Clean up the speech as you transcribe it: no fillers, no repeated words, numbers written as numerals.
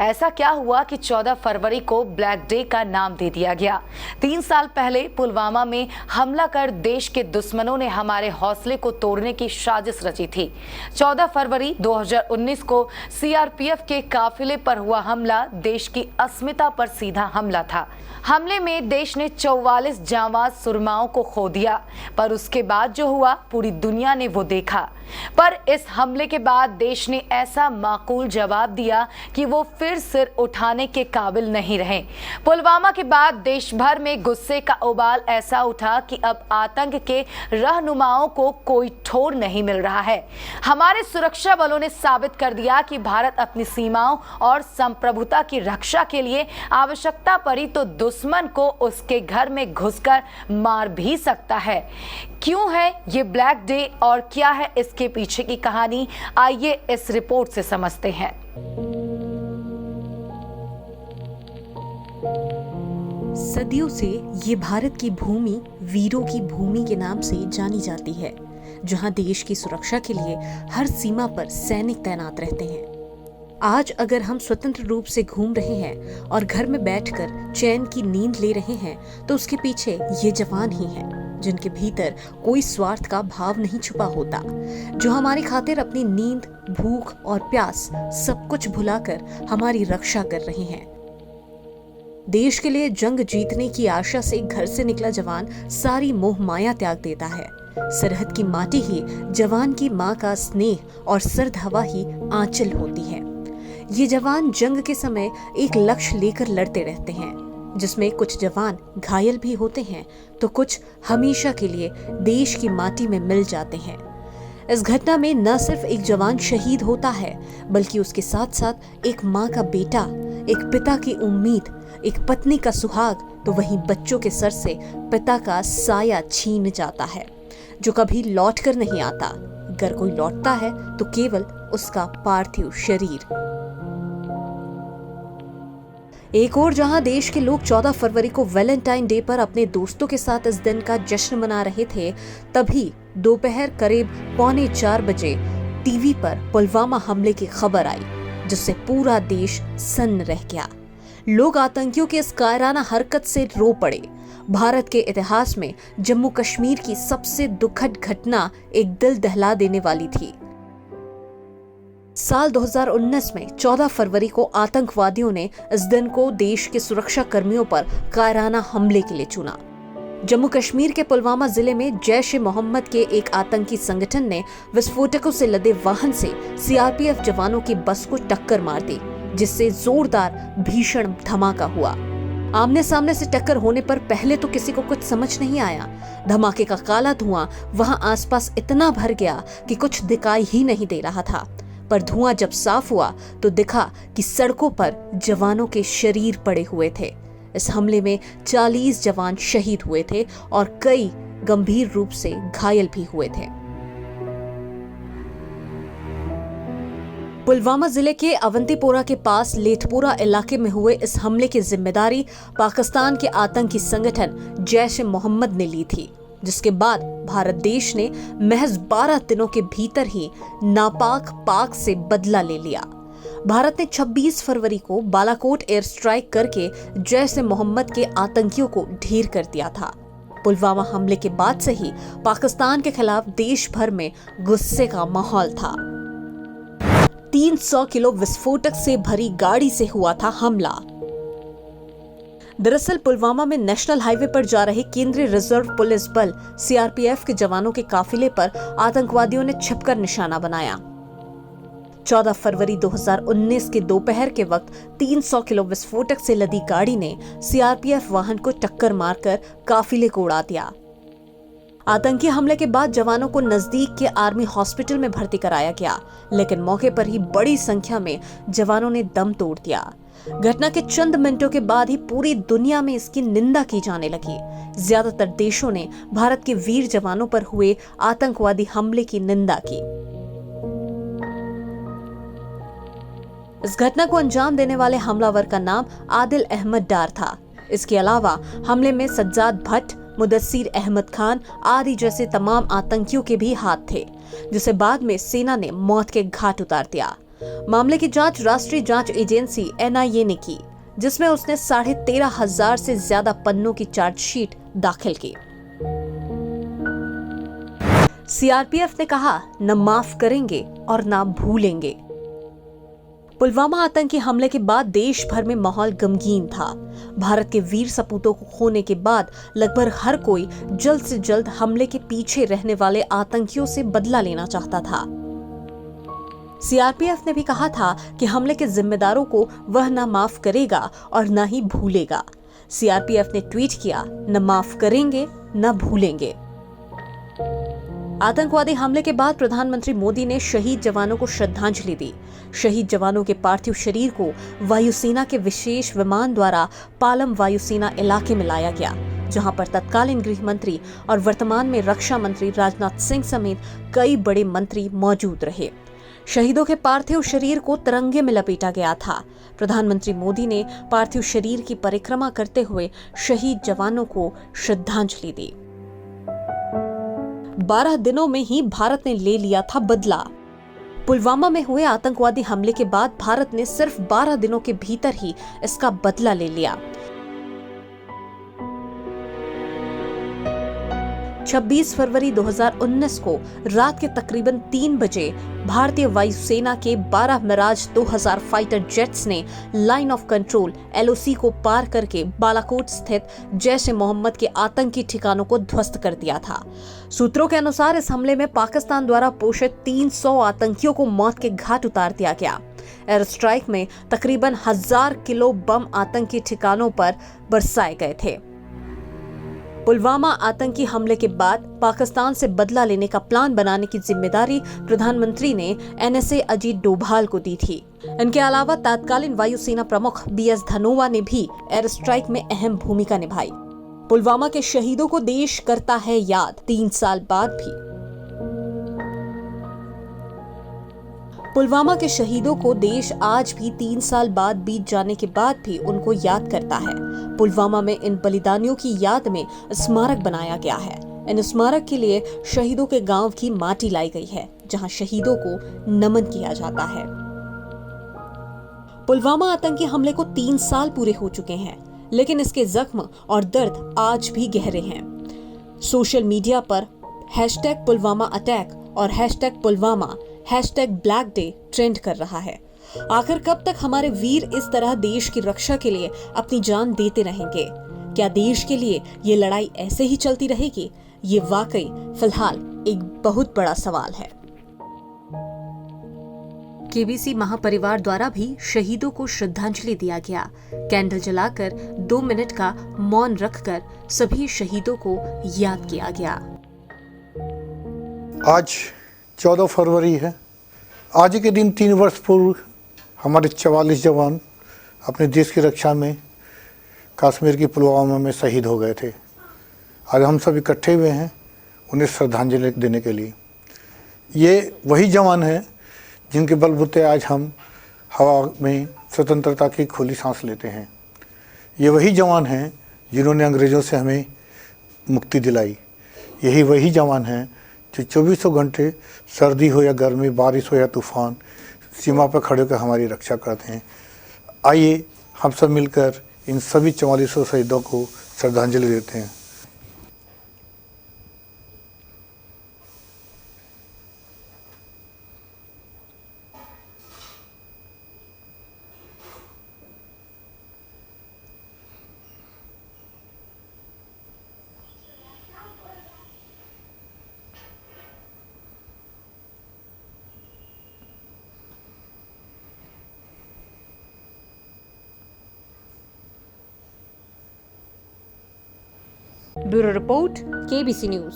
ऐसा क्या हुआ कि 14 फरवरी को ब्लैक डे का नाम दे दिया गया? 3 साल पहले पुलवामा में हमला कर देश के दुश्मनों ने हमारे हौसले को तोड़ने की साजिश रची थी। 14 फरवरी 2019 को सीआरपीएफ के काफिले पर हुआ हमला देश की अस्मिता पर सीधा हमला था। हमले में देश ने 44 जांबाज सुरमाओं को खो दिया, पर उसके बाद जो हुआ पूरी दुनिया ने वो देखा। पर इस हमले के बाद देश ने ऐसा माकूल जवाब दिया कि वो फिर सिर उठाने के काबिल नहीं रहे। पुलवामा के बाद देश भर में गुस्से का उबाल ऐसा उठा कि अब आतंक के रहनुमाओं को कोई ठोर नहीं मिल रहा है। हमारे सुरक्षा बलों ने साबित कर दिया कि भारत अपनी सीमाओं और संप्रभुता की रक्षा के लिए आवश्यकता पड़ी तो दुश्मन को उसके घर में घुसकर मार भी सकता है। क्यों है ये ब्लैक डे और क्या है इसके पीछे की कहानी, आइए इस रिपोर्ट से समझते हैं। सदियों से ये भारत की भूमि वीरों की भूमि के नाम से जानी जाती है, जहां देश की सुरक्षा के लिए हर सीमा पर सैनिक तैनात रहते हैं। आज अगर हम स्वतंत्र रूप से घूम रहे हैं और घर में बैठकर चैन की नींद ले रहे हैं, तो उसके पीछे ये जवान ही हैं, जिनके भीतर कोई स्वार्थ का भाव नहीं छुपा होता, जो हमारी खातिर अपनी नींद, भूख और प्यास सब कुछ भुलाकर हमारी रक्षा कर रहे हैं। देश के लिए जंग जीतने की आशा से घर से निकला जवान सारी मोह माया त्याग देता है। सरहद की माटी ही जवान की माँ का स्नेह और सर्द हवा ही आंचल होती है। ये जवान जंग के समय एक लक्ष्य लेकर लड़ते रहते हैं, जिसमें कुछ जवान घायल भी होते हैं तो कुछ हमेशा के लिए देश की माटी में मिल जाते हैं। इस घटना में न सिर्फ एक जवान शहीद होता है, बल्कि उसके साथ साथ एक माँ का बेटा, एक पिता की उम्मीद, एक पत्नी का सुहाग, तो वहीं बच्चों के सर से पिता का साया छीन जाता है, जो कभी लौट कर नहीं आता। अगर कोई लौटता है तो केवल उसका पार्थिव शरीर। एक और जहां देश के लोग 14 फरवरी को वैलेंटाइन डे पर अपने दोस्तों के साथ इस दिन का जश्न मना रहे थे, तभी दोपहर करीब 3:45 बजे टीवी पर पुलवामा हमले की खबर आई, जिससे पूरा देश सन्न रह गया। लोग आतंकियों के इस कायराना हरकत से रो पड़े। भारत के इतिहास में जम्मू कश्मीर की सबसे दुखद घटना एक दिल दहला देने वाली थी। साल 2019 में 14 फरवरी को आतंकवादियों ने इस दिन को देश के सुरक्षा कर्मियों पर कायराना हमले के लिए चुना। जम्मू कश्मीर के पुलवामा जिले में जैश ए मोहम्मद के एक आतंकी संगठन ने विस्फोटकों से लदे वाहन से सीआरपीएफ जवानों की बस को टक्कर मार दी, जिससे जोरदार भीषण धमाका हुआ। आमने सामने से टक्कर होने पर पहले तो किसी को कुछ समझ नहीं आया। धमाके का काला धुआं वहां आसपास इतना भर गया कि कुछ दिखाई ही नहीं दे रहा था। पर धुआं जब साफ हुआ तो दिखा कि सड़कों पर जवानों के शरीर पड़े हुए थे। इस हमले में 40 जवान शहीद हुए थे और कई गंभीर रूप से घायल भी हुए थे। पुलवामा जिले के अवंतीपोरा के पास लेथपोरा इलाके में हुए इस हमले की जिम्मेदारी पाकिस्तान के आतंकी संगठन जैश ए मोहम्मद ने ली थी, जिसके बाद भारत देश ने महज 12 दिनों के भीतर ही नापाक पाक से बदला ले लिया। भारत ने 26 फरवरी को बालाकोट एयर स्ट्राइक करके जैश ए मोहम्मद के आतंकियों को ढेर कर दिया था। पुलवामा हमले के बाद से ही पाकिस्तान के खिलाफ देश भर में गुस्से का माहौल था। 300 किलो विस्फोटक से भरी गाड़ी से हुआ था हमला। दरअसल पुलवामा में नेशनल हाईवे पर जा रहे केंद्रीय रिजर्व पुलिस बल सीआरपीएफ के जवानों के काफिले पर आतंकवादियों ने छिपकर निशाना बनाया। 14 फरवरी 2019 के दोपहर के वक्त 300 किलो विस्फोटक से लदी गाड़ी ने सीआरपीएफ वाहन को टक्कर मारकर काफिले को उड़ा दिया। आतंकी हमले के बाद जवानों को नजदीक के आर्मी हॉस्पिटल में भर्ती कराया गया, लेकिन मौके पर ही बड़ी संख्या में जवानों ने दम तोड़ दिया। घटना के चंद मिनटों के बाद ही पूरी दुनिया में इसकी निंदा की जाने लगी। ज्यादातर देशों ने भारत के वीर जवानों पर हुए आतंकवादी हमले की निंदा की। इस घटना को अंजाम देने वाले हमलावर का नाम आदिल अहमद डार था। इसके अलावा हमले में सज्जाद भट्ट, मुदस्सिर अहमद खान आदि जैसे तमाम आतंकियों के भी हाथ थे, जिसे बाद में सेना ने मौत के घाट उतार दिया। मामले की जांच राष्ट्रीय जांच एजेंसी NIA ने की, जिसमें उसने 13,500 से ज्यादा पन्नों की चार्जशीट दाखिल की। CRPF ने कहा, न माफ करेंगे और न भूलेंगे। पुलवामा आतंकी हमले के बाद देश भर में माहौल गमगीन था। भारत के वीर सपूतों को खोने के बाद लगभग हर कोई जल्द से जल्द हमले के पीछे रहने वाले आतंकियों से बदला लेना चाहता था। CRPF ने भी कहा था कि हमले के जिम्मेदारों को वह न माफ करेगा और न ही भूलेगा। CRPF ने ट्वीट किया, न माफ करेंगे न भूलेंगे। आतंकवादी हमले के बाद प्रधानमंत्री मोदी ने शहीद जवानों को श्रद्धांजलि दी। शहीद जवानों के पार्थिव शरीर को वायुसेना के विशेष विमान द्वारा पालम वायुसेना इलाके में लाया गया, जहां पर तत्कालीन गृह मंत्री और वर्तमान में रक्षा मंत्री राजनाथ सिंह समेत कई बड़े मंत्री मौजूद रहे। शहीदों के पार्थिव शरीर को तिरंगे में लपेटा गया था। प्रधानमंत्री मोदी ने पार्थिव शरीर की परिक्रमा करते हुए शहीद जवानों को श्रद्धांजलि दी। 12 दिनों में ही भारत ने ले लिया था बदला। पुलवामा में हुए आतंकवादी हमले के बाद भारत ने सिर्फ 12 दिनों के भीतर ही इसका बदला ले लिया। 26 फरवरी 2019 को रात के तकरीबन 3 बजे भारतीय वायुसेना के 12 मिराज 2000 फाइटर जेट्स ने लाइन ऑफ कंट्रोल LOC को पार करके बालाकोट स्थित जैश-ए-मोहम्मद के आतंकी ठिकानों को ध्वस्त कर दिया था। सूत्रों के अनुसार इस हमले में पाकिस्तान द्वारा पोषित 300 आतंकियों को मौत के घाट उतार दिया गया। एयर स्ट्राइक में तकरीबन 1000 किलो बम आतंकी ठिकानों पर बरसाए गए थे। पुलवामा आतंकी हमले के बाद पाकिस्तान से बदला लेने का प्लान बनाने की जिम्मेदारी प्रधानमंत्री ने NSA अजीत डोभाल को दी थी। इनके अलावा तत्कालीन वायुसेना प्रमुख BS धनोआ ने भी एयर स्ट्राइक में अहम भूमिका निभाई। पुलवामा के शहीदों को देश करता है याद 3 साल बाद भी। पुलवामा के शहीदों को देश आज भी 3 साल बाद बीत जाने के बाद भी उनको याद करता है। पुलवामा में इन बलिदानियों की याद में स्मारक बनाया गया है। इन स्मारक के लिए शहीदों के गांव की माटी लाई गई है, जहां शहीदों को नमन किया जाता है। पुलवामा आतंकी हमले को 3 साल पूरे हो चुके हैं, लेकिन इसके जख्म और दर्द आज भी गहरे हैं। सोशल मीडिया पर #पुलवामा अटैक और #पुलवामा #ब्लैक डे ट्रेंड कर रहा है। आखिर कब तक हमारे वीर इस तरह देश की रक्षा के लिए अपनी जान देते रहेंगे? क्या देश के लिए ये लड़ाई ऐसे ही चलती रहेगी? ये वाकई फिलहाल एक बहुत बड़ा सवाल है। KBC महापरिवार द्वारा भी शहीदों को श्रद्धांजलि दिया गया। कैंडल जलाकर 2 मिनट का मौन रखकर सभी शहीदों को याद किया गया। आज 14 फरवरी है। आज के दिन 3 वर्ष पूर्व हमारे 44 जवान अपने देश की रक्षा में कश्मीर की पुलवामा में शहीद हो गए थे। आज हम सब इकट्ठे हुए हैं उन्हें श्रद्धांजलि देने के लिए। ये वही जवान हैं जिनके बलबूते आज हम हवा में स्वतंत्रता की खुली सांस लेते हैं। ये वही जवान हैं जिन्होंने अंग्रेज़ों से हमें मुक्ति दिलाई। यही वही जवान हैं जो 24 घंटे सर्दी हो या गर्मी, बारिश हो या तूफान, सीमा पर खड़े होकर हमारी रक्षा करते हैं। आइए हम सब मिलकर इन सभी 4400 शहीदों को श्रद्धांजलि देते हैं। Bureau report KBC news.